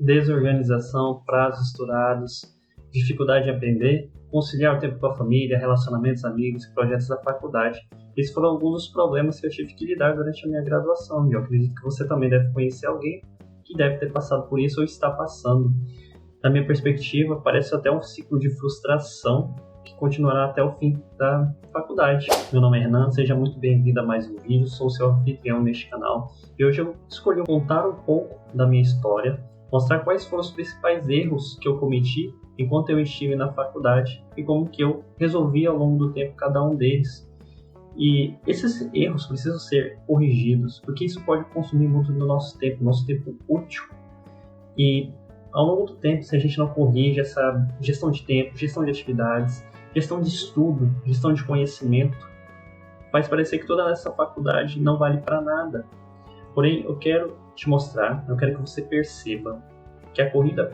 desorganização, prazos estourados, dificuldade em aprender, conciliar o tempo com a família, relacionamentos, amigos e projetos da faculdade. Esses foram alguns dos problemas que eu tive que lidar durante a minha graduação, e eu acredito que você também deve conhecer alguém que deve ter passado por isso ou está passando. Na minha perspectiva, parece até um ciclo de frustração que continuará até o fim da faculdade. Meu nome é Renan, seja muito bem-vindo a mais um vídeo, sou seu anfitrião neste canal e hoje eu escolhi contar um pouco da minha história, mostrar quais foram os principais erros que eu cometi enquanto eu estive na faculdade e como que eu resolvi ao longo do tempo cada um deles. E esses erros precisam ser corrigidos, porque isso pode consumir muito do nosso tempo útil. E ao longo do tempo, se a gente não corrige essa gestão de tempo, gestão de atividades, gestão de estudo, gestão de conhecimento, faz parecer que toda essa faculdade não vale para nada. Porém, eu quero te mostrar, eu quero que você perceba que a corrida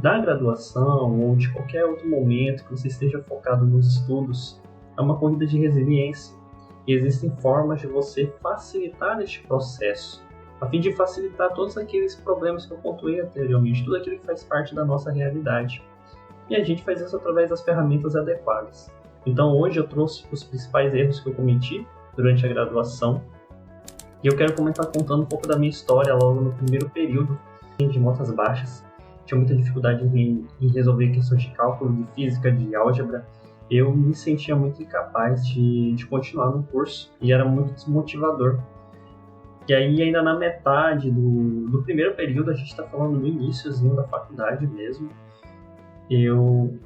da graduação ou de qualquer outro momento que você esteja focado nos estudos é uma corrida de resiliência. E existem formas de você facilitar este processo, a fim de facilitar todos aqueles problemas que eu pontuei anteriormente, tudo aquilo que faz parte da nossa realidade. E a gente faz isso através das ferramentas adequadas. Então hoje eu trouxe os principais erros que eu cometi durante a graduação, e eu quero começar contando um pouco da minha história logo no primeiro período, de notas baixas. Tinha muita dificuldade em resolver questões de cálculo, de física, de álgebra. Eu me sentia muito incapaz de continuar no curso e era muito desmotivador. E aí, ainda na metade do primeiro período, a gente está falando no iníciozinho da faculdade mesmo, eu,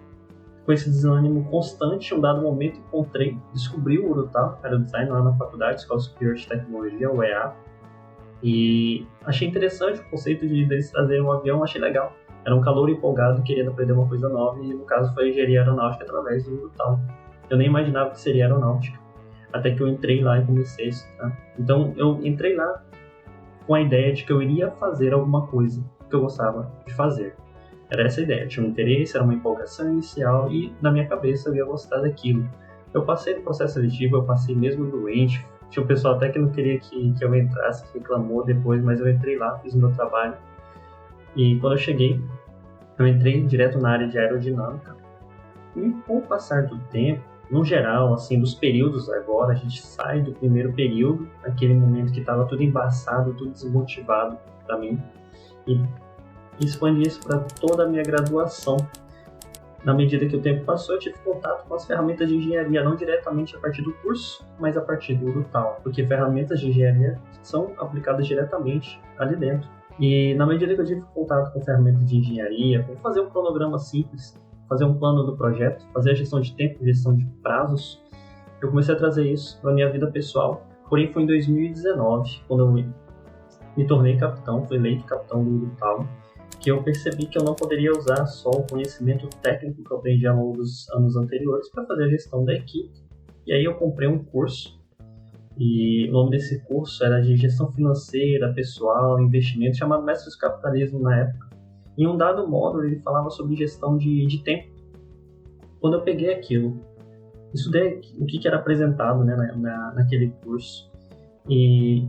com esse desânimo constante, em um dado momento descobri o Urutau, era o design lá na faculdade, Escola Superior de Tecnologia, o EA, e achei interessante o conceito de eles trazerem um avião, achei legal. Era um calouro empolgado querendo aprender uma coisa nova, e no caso foi engenharia aeronáutica através do Urutau. Eu nem imaginava que seria aeronáutica, até que eu entrei lá e comecei a estudar. Então eu entrei lá com a ideia de que eu iria fazer alguma coisa que eu gostava de fazer. Era essa a ideia, eu tinha um interesse, era uma empolgação inicial e na minha cabeça eu ia gostar daquilo. Eu passei no processo seletivo, eu passei mesmo doente, tinha um pessoal até que não queria que eu entrasse, que reclamou depois, mas eu entrei lá, fiz o meu trabalho. E quando eu cheguei, eu entrei direto na área de aerodinâmica. E com o passar do tempo, no geral, assim, dos períodos agora, a gente sai do primeiro período, aquele momento que estava tudo embaçado, tudo desmotivado para mim, e expandi isso para toda a minha graduação. Na medida que o tempo passou, eu tive contato com as ferramentas de engenharia, não diretamente a partir do curso, mas a partir do Urutau, porque ferramentas de engenharia são aplicadas diretamente ali dentro. E na medida que eu tive contato com ferramentas de engenharia, como fazer um cronograma simples, fazer um plano do projeto, fazer a gestão de tempo, gestão de prazos, eu comecei a trazer isso para a minha vida pessoal. Porém, foi em 2019, quando eu me tornei capitão, fui eleito capitão do Urutau, que eu percebi que eu não poderia usar só o conhecimento técnico que eu aprendi ao longo dos anos anteriores para fazer a gestão da equipe. E aí eu comprei um curso, e o nome desse curso era de gestão financeira, pessoal, investimento, chamado Mestres do Capitalismo na época. Em um dado módulo ele falava sobre gestão de tempo. Quando eu peguei aquilo, estudei o que era apresentado, né, naquele curso, e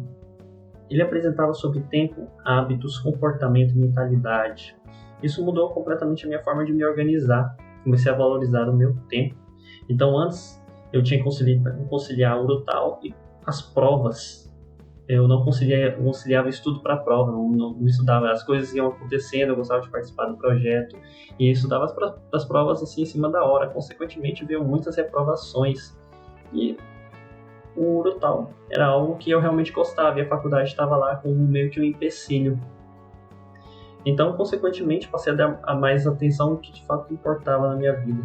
ele apresentava sobre tempo, hábitos, comportamento, mentalidade. Isso mudou completamente a minha forma de me organizar. Comecei a valorizar o meu tempo. Então antes eu tinha que conciliar o Urutau e as provas. Eu não conciliava estudo para a prova, não estudava, as coisas iam acontecendo, eu gostava de participar do projeto e estudava as provas assim em cima da hora. Consequentemente, veio muitas reprovações e o Urutau era algo que eu realmente gostava e a faculdade estava lá como meio que um empecilho. Então, consequentemente, passei a dar mais atenção ao que de fato importava na minha vida.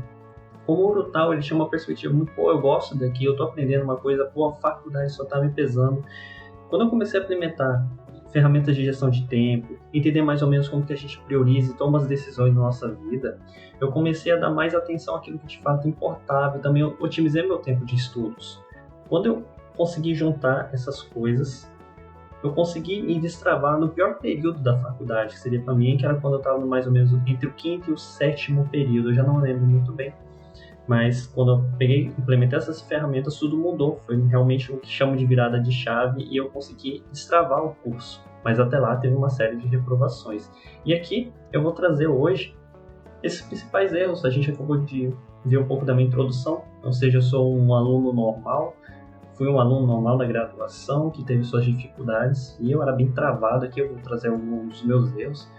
Como o Urutau, ele tinha uma perspectiva muito, eu gosto daqui, eu estou aprendendo uma coisa, a faculdade só está me pesando. Quando eu comecei a implementar ferramentas de gestão de tempo, entender mais ou menos como que a gente prioriza e toma as decisões na nossa vida, eu comecei a dar mais atenção àquilo que de fato importava e também otimizei meu tempo de estudos. Quando eu consegui juntar essas coisas, eu consegui me destravar no pior período da faculdade, que seria para mim, que era quando eu estava mais ou menos entre o quinto e o sétimo período, eu já não lembro muito bem. Mas quando eu implementei essas ferramentas, tudo mudou. Foi realmente o que chamo de virada de chave e eu consegui destravar o curso. mas até lá teve uma série de reprovações. E aqui eu vou trazer hoje esses principais erros. A gente acabou de ver um pouco da minha introdução, ou seja, eu sou um aluno normal, fui um aluno normal da graduação que teve suas dificuldades e eu era bem travado aqui. Eu vou trazer alguns dos meus erros.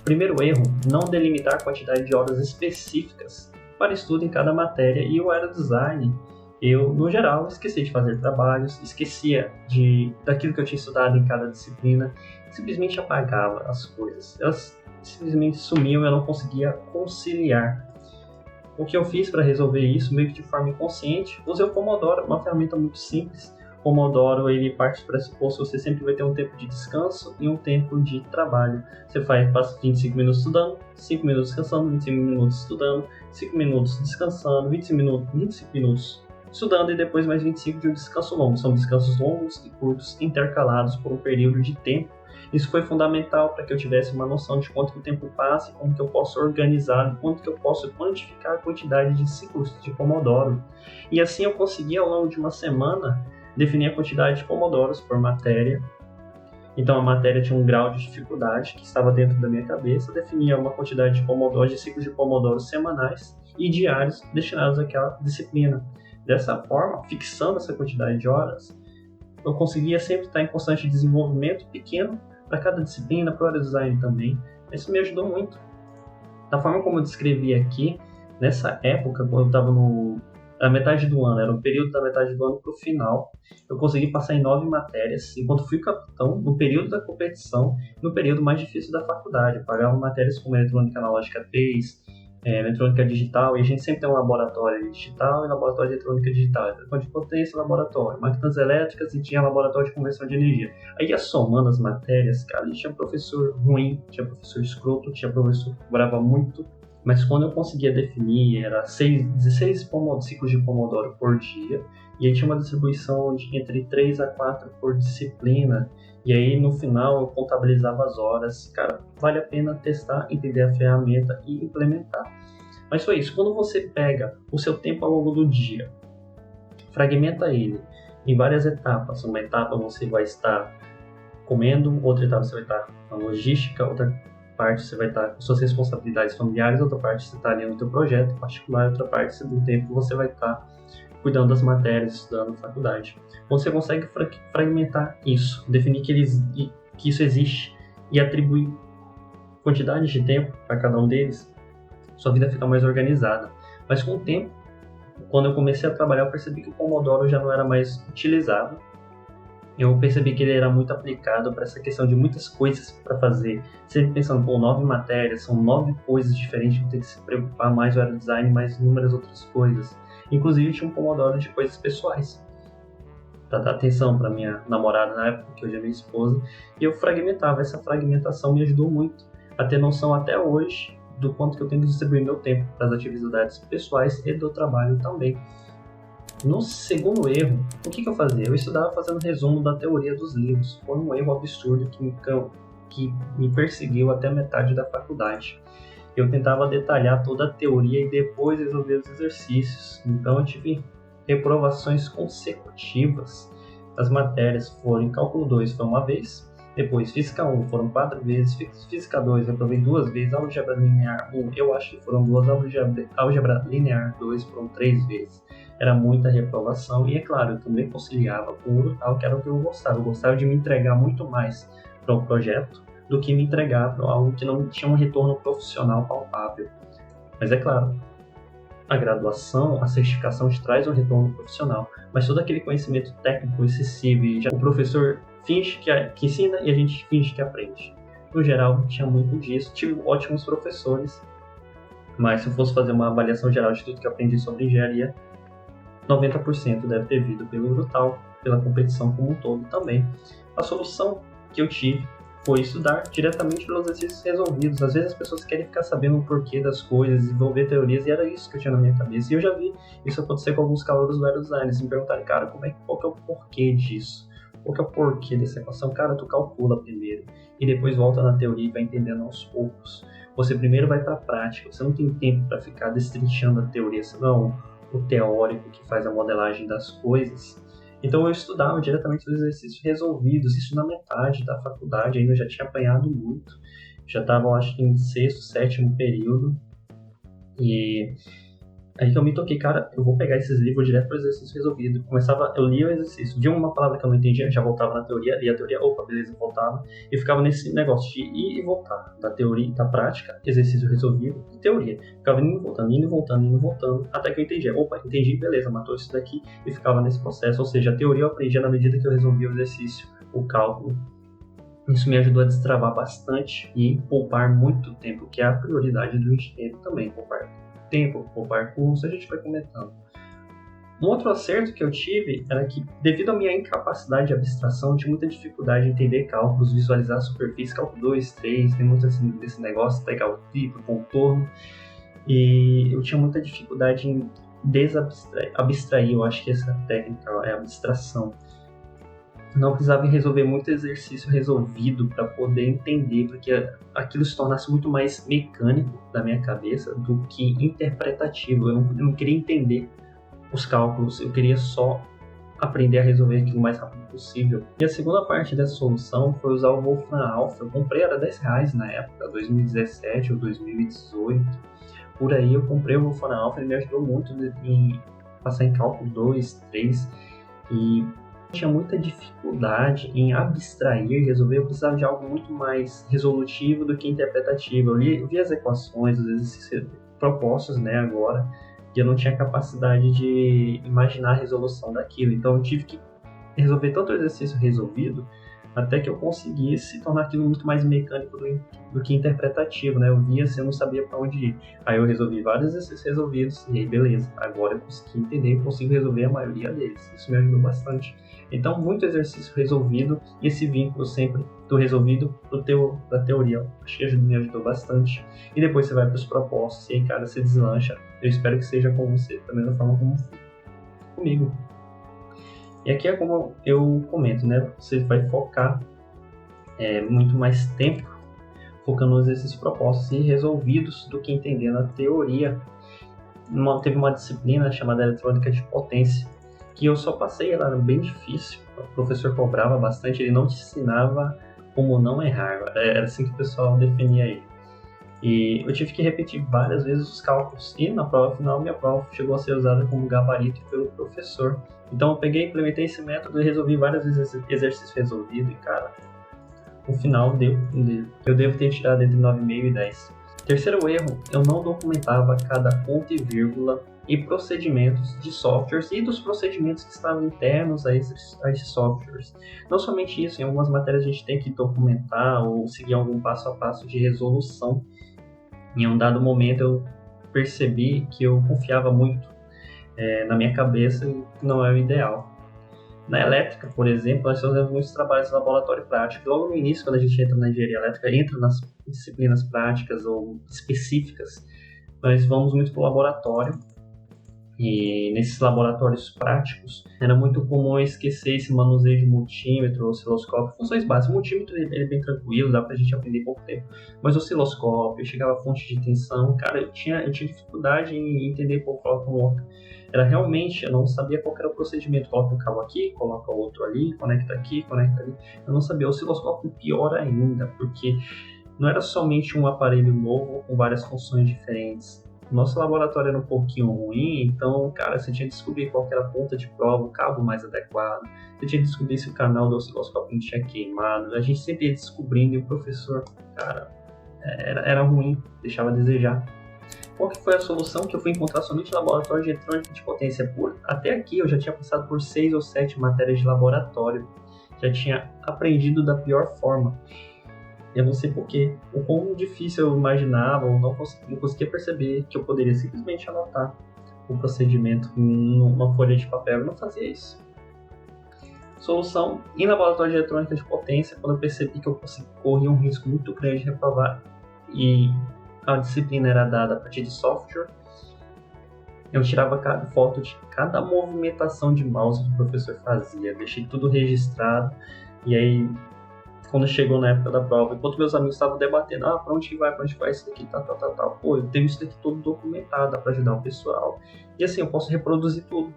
Primeiro erro, não delimitar a quantidade de horas específicas para estudo em cada matéria. E eu era design, eu, no geral, esquecia de fazer trabalhos, esquecia daquilo que eu tinha estudado em cada disciplina, simplesmente apagava as coisas. Elas simplesmente sumiam e eu não conseguia conciliar. O que eu fiz para resolver isso, meio que de forma inconsciente, usei o Pomodoro, uma ferramenta muito simples. O Pomodoro, ele parte do pressuposto que você sempre vai ter um tempo de descanso e um tempo de trabalho. Você passa 25 minutos estudando, 5 minutos descansando, 25 minutos estudando, 5 minutos descansando, 25 minutos estudando e depois mais 25 de um descanso longo. São descansos longos e curtos intercalados por um período de tempo. Isso foi fundamental para que eu tivesse uma noção de quanto que o tempo passa, como que eu posso organizar, quanto que eu posso quantificar a quantidade de ciclos de Pomodoro. E assim eu consegui, ao longo de uma semana, definir a quantidade de Pomodoros por matéria. Então a matéria tinha um grau de dificuldade que estava dentro da minha cabeça, definia uma quantidade de Pomodoros, de ciclos de Pomodoro semanais e diários destinados àquela disciplina. Dessa forma, fixando essa quantidade de horas, eu conseguia sempre estar em constante desenvolvimento pequeno para cada disciplina, para o design também. Isso me ajudou muito. Da forma como eu descrevi aqui, nessa época, quando eu estava na metade do ano, era o período da metade do ano para o final, eu consegui passar em 9 matérias, enquanto fui capitão no período da competição, no período mais difícil da faculdade. Eu pagava matérias como eletrônica analógica 3, eletrônica digital, e a gente sempre tem um laboratório digital e laboratório de eletrônica digital, eletrônica de potência, laboratório, máquinas elétricas e tinha laboratório de conversão de energia. Aí ia somando as matérias, cara, e tinha professor ruim, tinha professor escroto, tinha professor que cobrava muito, mas quando eu conseguia definir, era 16 ciclos de Pomodoro por dia, e aí tinha uma distribuição de entre 3 a 4 por disciplina, e aí no final eu contabilizava as horas. Cara, vale a pena testar, entender a ferramenta e implementar. Mas foi isso, quando você pega o seu tempo ao longo do dia, fragmenta ele em várias etapas. Uma etapa você vai estar comendo, outra etapa você vai estar na logística, outra parte você vai estar com suas responsabilidades familiares, outra parte você está ali no seu projeto particular, outra parte do tempo você vai estar cuidando das matérias, estudando na faculdade. Quando você consegue fragmentar isso, definir que isso existe e atribuir quantidades de tempo para cada um deles, sua vida fica mais organizada. Mas com o tempo, quando eu comecei a trabalhar, eu percebi que o Pomodoro já não era mais utilizado. Eu percebi que ele era muito aplicado para essa questão de muitas coisas para fazer. Sempre pensando, 9 matérias, são 9 coisas diferentes, vou ter que se preocupar mais no design, mais inúmeras outras coisas. Inclusive tinha um Pomodoro de coisas pessoais, para dar atenção para minha namorada na época, que hoje é minha esposa, e eu fragmentava. Essa fragmentação me ajudou muito a ter noção até hoje do quanto que eu tenho que distribuir meu tempo para as atividades pessoais e do trabalho também. No segundo erro, o que eu fazia? Eu estudava fazendo resumo da teoria dos livros. Foi um erro absurdo que me perseguiu até a metade da faculdade. Eu tentava detalhar toda a teoria e depois resolver os exercícios. Então eu tive reprovações consecutivas. As matérias foram em cálculo 2 foi uma vez, depois física 1 foram 4 vezes, física 2 eu provei 2 vezes, álgebra linear 1 eu acho que foram 2, álgebra linear 2 foram 3 vezes. Era muita reprovação e, é claro, eu também conciliava com o brutal, que era o que eu gostava. Eu gostava de me entregar muito mais para o projeto do que me entregar para algo que não tinha um retorno profissional palpável. Mas, é claro, a graduação, a certificação te traz um retorno profissional, mas todo aquele conhecimento técnico excessivo, e já o professor finge que ensina e a gente finge que aprende. No geral, tinha muito disso. Tive ótimos professores, mas se eu fosse fazer uma avaliação geral de tudo que eu aprendi sobre engenharia, 90% deve ter vindo pelo brutal, pela competição como um todo também. A solução que eu tive foi estudar diretamente pelos exercícios resolvidos. Às vezes as pessoas querem ficar sabendo o porquê das coisas, desenvolver teorias, e era isso que eu tinha na minha cabeça. E eu já vi isso acontecer com alguns calouros do aerodesign. Eles me perguntaram, cara, qual que é o porquê disso? Qual que é o porquê dessa equação? Cara, tu calcula primeiro, e depois volta na teoria e vai entendendo aos poucos. Você primeiro vai para a prática, você não tem tempo para ficar destrinchando a teoria, senão o teórico que faz a modelagem das coisas. Então eu estudava diretamente os exercícios resolvidos, isso na metade da faculdade, ainda já tinha apanhado muito, já estava, acho que em sexto, sétimo período, e aí que eu me toquei, cara, eu vou pegar esses livros direto para o exercício resolvido. Eu lia o exercício, via uma palavra que eu não entendia, já voltava na teoria, lia a teoria, opa, beleza, voltava. E ficava nesse negócio de ir e voltar, da teoria, da prática, exercício resolvido e teoria. Ficava indo e voltando, até que eu entendia. Opa, entendi, beleza, matou isso daqui e ficava nesse processo. Ou seja, a teoria eu aprendia na medida que eu resolvia o exercício, o cálculo. Isso me ajudou a destravar bastante e poupar muito tempo, que é a prioridade do engenheiro também, poupar tempo, poupar curso, a gente vai comentando. Um outro acerto que eu tive era que, devido à minha incapacidade de abstração, eu tinha muita dificuldade em entender cálculos, visualizar a superfície, cálculo 2, 3, tem muito assim, desse negócio, pegar o triplo, contorno, e eu tinha muita dificuldade em abstrair, eu acho que essa técnica é abstração. Não precisava resolver muito exercício resolvido para poder entender, porque aquilo se tornasse muito mais mecânico da minha cabeça do que interpretativo. Eu não queria entender os cálculos, eu queria só aprender a resolver aquilo o mais rápido possível. E a segunda parte dessa solução foi usar o Wolfram Alpha. Eu comprei, era R$10 na época, 2017 ou 2018. Por aí eu comprei o Wolfram Alpha e me ajudou muito em passar em cálculo 2, 3 e tinha muita dificuldade em abstrair, resolver. Eu precisava de algo muito mais resolutivo do que interpretativo. Eu vi as equações, os exercícios propostos, né, agora, e eu não tinha capacidade de imaginar a resolução daquilo. Então eu tive que resolver tanto o exercício resolvido até que eu conseguisse tornar aquilo muito mais mecânico do que interpretativo, né? Eu via assim, eu não sabia para onde ir. Aí eu resolvi vários exercícios resolvidos e aí beleza, agora eu consegui entender e consigo resolver a maioria deles. Isso me ajudou bastante. Então, muito exercício resolvido e esse vínculo sempre do resolvido da teoria. Acho que me ajudou bastante. E depois você vai para os propostos e aí, cara, você deslancha. Eu espero que seja com você, da mesma forma como foi comigo. E aqui é como eu comento, né? Você vai focar muito mais tempo focando nos exercícios propostos e resolvidos do que entendendo a teoria. Teve uma disciplina chamada eletrônica de potência, que eu só passei, ela era bem difícil, o professor cobrava bastante, ele não te ensinava como não errar, era assim que o pessoal definia ele. E eu tive que repetir várias vezes os cálculos, e na prova final, minha prova chegou a ser usada como gabarito pelo professor. Então eu peguei, implementei esse método e resolvi várias vezes exercícios resolvidos, e cara, no final eu devo ter tirado entre 9,5 e 10. Terceiro erro, eu não documentava cada ponto e vírgula e procedimentos de softwares e dos procedimentos que estavam internos a esses softwares. Não somente isso, em algumas matérias a gente tem que documentar ou seguir algum passo a passo de resolução. Em um dado momento eu percebi que eu confiava muito na minha cabeça e não é o ideal. Na elétrica, por exemplo, nós fazemos muitos trabalhos de laboratório prático. Logo no início, quando a gente entra na engenharia elétrica, entra nas disciplinas práticas ou específicas, nós vamos muito para o laboratório. E nesses laboratórios práticos, era muito comum eu esquecer esse manuseio de multímetro, osciloscópio, funções básicas. O multímetro ele é bem tranquilo, dá pra gente aprender em pouco tempo. Mas o osciloscópio, chegava a fonte de tensão, cara, eu tinha dificuldade em entender como coloca um outro. Era realmente, eu não sabia qual era o procedimento. Coloca um cabo aqui, coloca o outro ali, conecta aqui, conecta ali. Eu não sabia. O osciloscópio pior ainda, porque não era somente um aparelho novo com várias funções diferentes. Nosso laboratório era um pouquinho ruim, então, cara, você tinha que descobrir qual era a ponta de prova, o cabo mais adequado, você tinha que descobrir se o canal do osciloscópio não tinha queimado, a gente sempre ia descobrindo e o professor, cara, era ruim, deixava a desejar. Qual que foi a solução que eu fui encontrar somente no laboratório de eletrônica de potência? Até aqui eu já tinha passado por 6 ou 7 matérias de laboratório, já tinha aprendido da pior forma. Eu não sei porquê, o quão difícil eu imaginava, ou não conseguia perceber que eu poderia simplesmente anotar o procedimento numa folha de papel. Eu não fazia isso. Solução, em laboratório de eletrônica de potência, quando eu percebi que eu corria um risco muito grande de reprovar e a disciplina era dada a partir de software, eu tirava foto de cada movimentação de mouse que o professor fazia, deixei tudo registrado, e aí quando chegou na época da prova, enquanto meus amigos estavam debatendo, pra onde que vai isso daqui, tal. Pô, eu tenho isso daqui todo documentado, dá pra ajudar o pessoal. E assim, eu posso reproduzir tudo.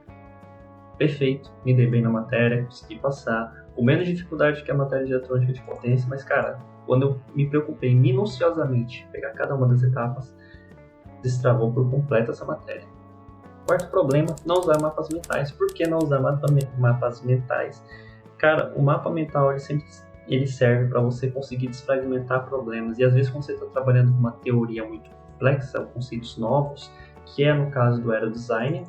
perfeito, me dei bem na matéria, consegui passar, com menos dificuldade que a matéria de eletrônica de potência, mas, cara, quando eu me preocupei minuciosamente em pegar cada uma das etapas, destravou por completo essa matéria. Quarto problema, não usar mapas mentais. Por que não usar mapas mentais? Cara, o mapa mental ele serve para você conseguir desfragmentar problemas, e às vezes quando você está trabalhando com uma teoria muito complexa, conceitos novos, que é no caso do aerodesign,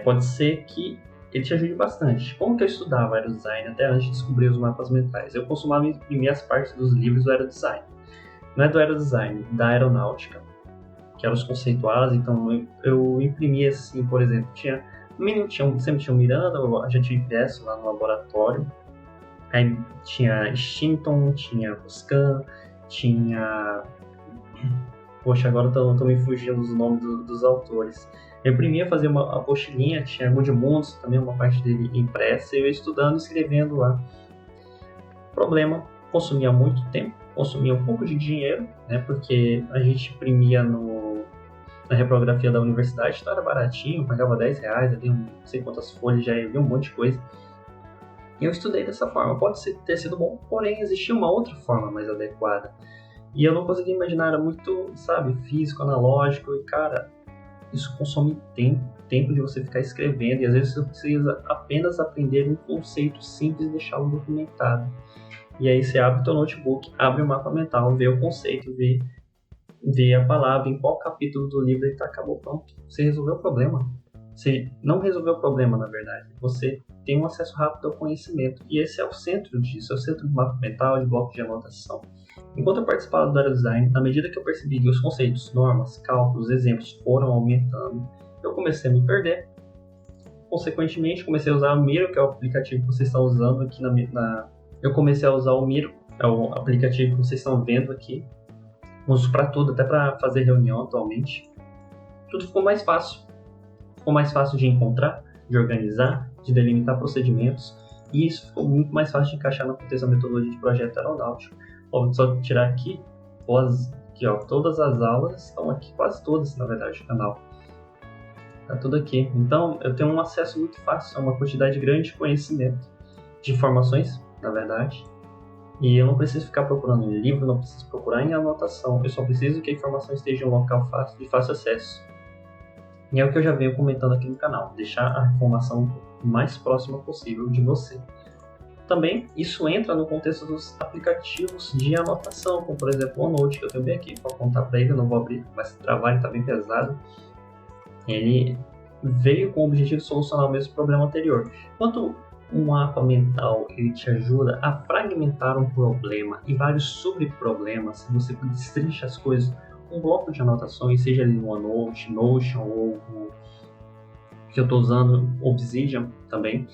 pode ser que ele te ajude bastante. Como que eu estudava aerodesign até antes de descobrir os mapas mentais? Eu costumava imprimir as partes dos livros do aerodesign. Não é do aerodesign, da aeronáutica, que eram os conceituais. Então eu imprimia assim, por exemplo, sempre tinha o Miranda, a gente tinha impresso lá no laboratório. Aí tinha Stinton, tinha Boscan, tinha... Poxa, agora estão me fugindo os nomes dos autores. Eu imprimia, fazia uma apostilinha, tinha Gudmunds, também uma parte dele impressa, e eu estudando e escrevendo lá. Problema, consumia muito tempo, consumia um pouco de dinheiro, né, porque a gente imprimia na reprografia da universidade, então era baratinho, pagava R$10, ali não sei quantas folhas, já havia um monte de coisa. E eu estudei dessa forma. Pode ter sido bom, porém existia uma outra forma mais adequada. E eu não conseguia imaginar, era muito, físico, analógico, e cara, isso consome tempo de você ficar escrevendo, e às vezes você precisa apenas aprender um conceito simples e deixá-lo documentado. E aí você abre o teu notebook, abre o mapa mental, vê o conceito, vê a palavra, em qual capítulo do livro ele acabou, pronto. Você resolveu o problema. Você não resolveu o problema, na verdade. Você tem um acesso rápido ao conhecimento. E esse é o centro disso, é o centro do mapa mental, de bloco de anotação. Enquanto eu participava do aerodesign, à medida que eu percebi que os conceitos, normas, cálculos, exemplos foram aumentando, eu comecei a me perder. Consequentemente, comecei a usar o Miro, que é o aplicativo que vocês estão usando aqui Eu comecei a usar o Miro, é o aplicativo que vocês estão vendo aqui. Uso para tudo, até para fazer reunião atualmente. Tudo ficou mais fácil. Ficou mais fácil de encontrar, de organizar, de delimitar procedimentos, e isso ficou muito mais fácil de encaixar no contexto da metodologia de projeto aeronáutico. Vou só tirar aqui, todas as aulas estão aqui, quase todas, na verdade, no canal. Tá tudo aqui. Então, eu tenho um acesso muito fácil a uma quantidade grande de conhecimento, de informações, na verdade, e eu não preciso ficar procurando em livro, não preciso procurar em anotação, eu só preciso que a informação esteja em um local de fácil acesso. E é o que eu já venho comentando aqui no canal, deixar a informação o mais próxima possível de você. Também, isso entra no contexto dos aplicativos de anotação, como por exemplo o OneNote, que eu tenho bem aqui para contar para ele, eu não vou abrir, mas o trabalho está bem pesado. Ele veio com o objetivo de solucionar o mesmo problema anterior. Enquanto um mapa mental ele te ajuda a fragmentar um problema em vários subproblemas, você destrincha as coisas. Um bloco de anotações, seja ali no OneNote, Notion ou que eu estou usando, Obsidian também,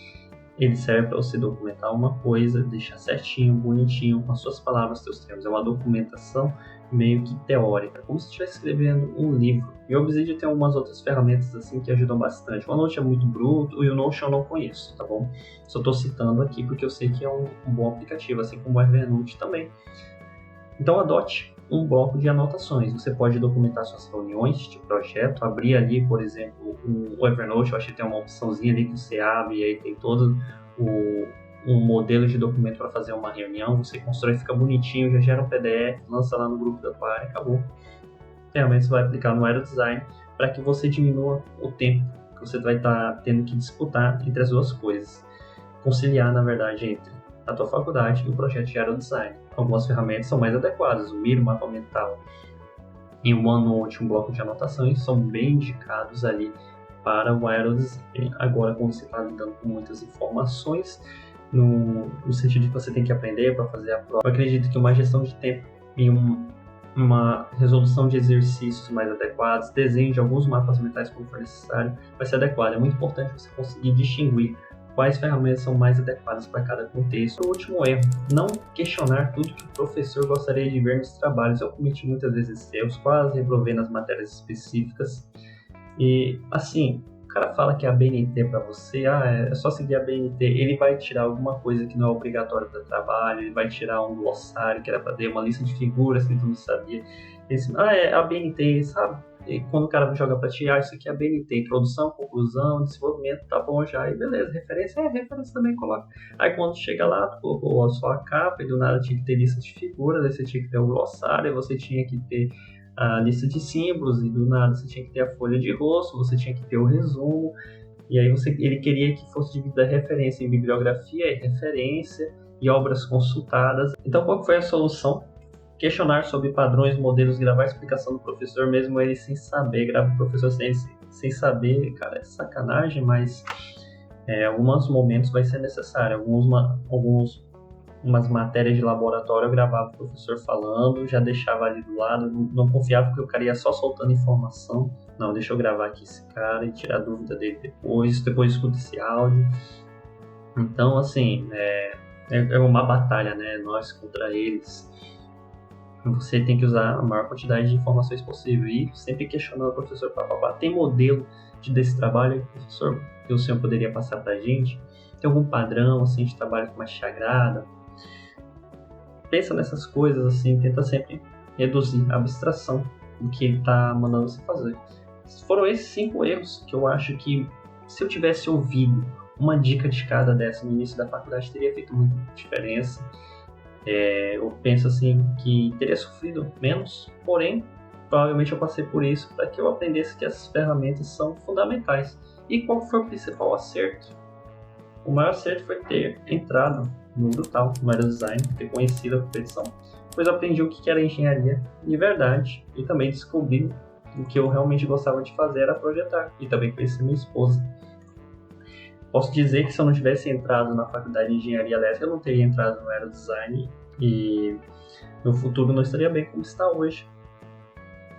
ele serve para você documentar uma coisa, deixar certinho, bonitinho, com as suas palavras, seus termos. É uma documentação meio que teórica, como se estivesse escrevendo um livro. E o Obsidian tem algumas outras ferramentas assim que ajudam bastante. O OneNote é muito bruto e o Notion eu não conheço, tá bom? Só estou citando aqui porque eu sei que é um bom aplicativo, assim como o Evernote também. Então adote um bloco de anotações. Você pode documentar suas reuniões de projeto, abrir ali, por exemplo, o Evernote. Eu acho que tem uma opçãozinha ali que você abre e aí tem todo um modelo de documento para fazer uma reunião. Você constrói, fica bonitinho, já gera um PDF, lança lá no grupo da tua área, acabou. Realmente você vai aplicar no aerodesign para que você diminua o tempo que você vai estar tendo que disputar entre as duas coisas. Conciliar, na verdade, entre a tua faculdade e o projeto de aerodesign. Algumas ferramentas são mais adequadas, o Miro, mapa mental e o OneNote, um bloco de anotações, são bem indicados ali para o aerodesign. Agora, quando você está lidando com muitas informações, no sentido de que você tem que aprender para fazer a prova, eu acredito que uma gestão de tempo e uma resolução de exercícios mais adequados, desenho de alguns mapas mentais como for necessário, vai ser adequado. É muito importante você conseguir distinguir quais ferramentas são mais adequadas para cada contexto. O último erro, não questionar tudo que o professor gostaria de ver nos trabalhos. Eu cometi muitas vezes esses erros, quase reprovei nas matérias específicas. E assim, o cara fala que a BNT para você, é só seguir a BNT, ele vai tirar alguma coisa que não é obrigatória para trabalho, ele vai tirar um glossário que era para ter uma lista de figuras que tu não sabia. Ele diz, a BNT, sabe? E quando o cara joga pra ti, isso aqui é BNT, introdução, conclusão, desenvolvimento, tá bom já, e beleza, referência também coloca. Aí quando chega lá, tu colocou a sua capa, e do nada tinha que ter lista de figuras, aí você tinha que ter o glossário, você tinha que ter a lista de símbolos, e do nada você tinha que ter a folha de rosto, você tinha que ter o resumo, e aí ele queria que fosse dividida a referência em bibliografia e referência, e obras consultadas. Então qual foi a solução? Questionar sobre padrões, modelos, gravar a explicação do professor, mesmo ele sem saber, grava o professor sem saber, cara, é sacanagem, mas alguns momentos vai ser necessário. Umas matérias de laboratório eu gravava o professor falando, já deixava ali do lado, não confiava que o cara ia só soltando informação. Não, deixa eu gravar aqui esse cara e tirar a dúvida dele depois escuta esse áudio. Então, assim, é uma batalha, né, nós contra eles. Você tem que usar a maior quantidade de informações possível e sempre questionando o professor, tem modelo desse trabalho, professor, que o senhor poderia passar pra gente? Tem algum padrão, assim, de trabalho que mais te agrada? Pensa nessas coisas, assim, tenta sempre reduzir a abstração do que ele tá mandando você fazer. Foram esses 5 erros que eu acho que, se eu tivesse ouvido uma dica de cada dessa no início da faculdade, teria feito muita diferença. Eu penso assim que teria sofrido menos, porém provavelmente eu passei por isso para que eu aprendesse que essas ferramentas são fundamentais. E qual foi o principal acerto? O maior acerto foi ter entrado no Brutal, no Aerodesign, ter conhecido a competição, pois eu aprendi o que era engenharia de verdade e também descobri o que eu realmente gostava de fazer era projetar, e também conheci minha esposa. Posso dizer que se eu não tivesse entrado na faculdade de engenharia elétrica, eu não teria entrado no aerodesign e meu futuro não estaria bem como está hoje.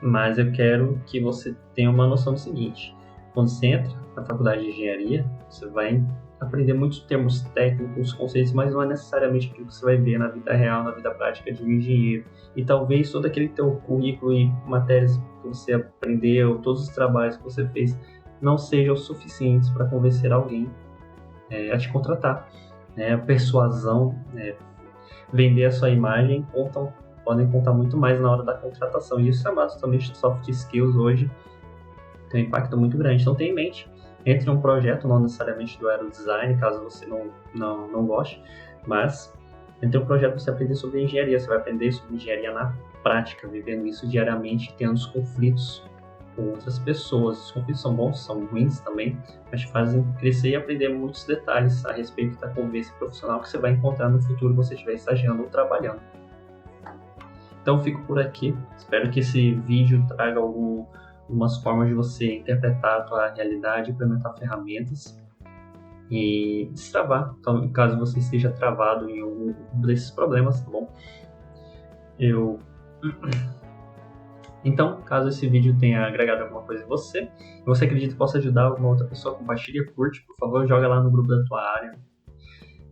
Mas eu quero que você tenha uma noção do seguinte: quando você entra na faculdade de engenharia, você vai aprender muitos termos técnicos, conceitos, mas não é necessariamente aquilo que você vai ver na vida real, na vida prática de um engenheiro. E talvez todo aquele teu currículo e matérias que você aprendeu, todos os trabalhos que você fez, não sejam suficientes para convencer alguém a te contratar. A persuasão, vender a sua imagem, podem contar muito mais na hora da contratação. E isso é basicamente soft skills hoje, tem um impacto muito grande. Então tenha em mente, entre um projeto, não necessariamente do aerodesign, caso você não goste, mas entre um projeto você aprender sobre engenharia, você vai aprender sobre engenharia na prática, vivendo isso diariamente, tendo os conflitos com outras pessoas. Os conflitos são bons, são ruins também, mas te fazem crescer e aprender muitos detalhes a respeito da convivência profissional que você vai encontrar no futuro quando você estiver estagiando ou trabalhando. Então fico por aqui, espero que esse vídeo traga algumas formas de você interpretar a tua realidade, implementar ferramentas e destravar, então, caso você esteja travado em algum desses problemas, tá bom? Então, caso esse vídeo tenha agregado alguma coisa em você, e você acredita que possa ajudar alguma outra pessoa, compartilha, curte, por favor, joga lá no grupo da tua área.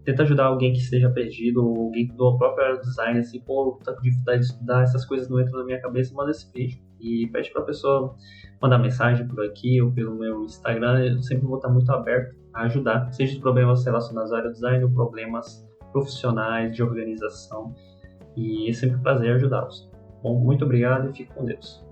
Tenta ajudar alguém que esteja perdido, ou alguém do próprio aerodesign, assim, tá com dificuldade de estudar, essas coisas não entram na minha cabeça, manda esse vídeo. E pede pra pessoa mandar mensagem por aqui ou pelo meu Instagram, eu sempre vou estar muito aberto a ajudar, seja os problemas relacionados ao aerodesign ou problemas profissionais, de organização, e é sempre um prazer ajudá-los. Bom, muito obrigado e fique com Deus.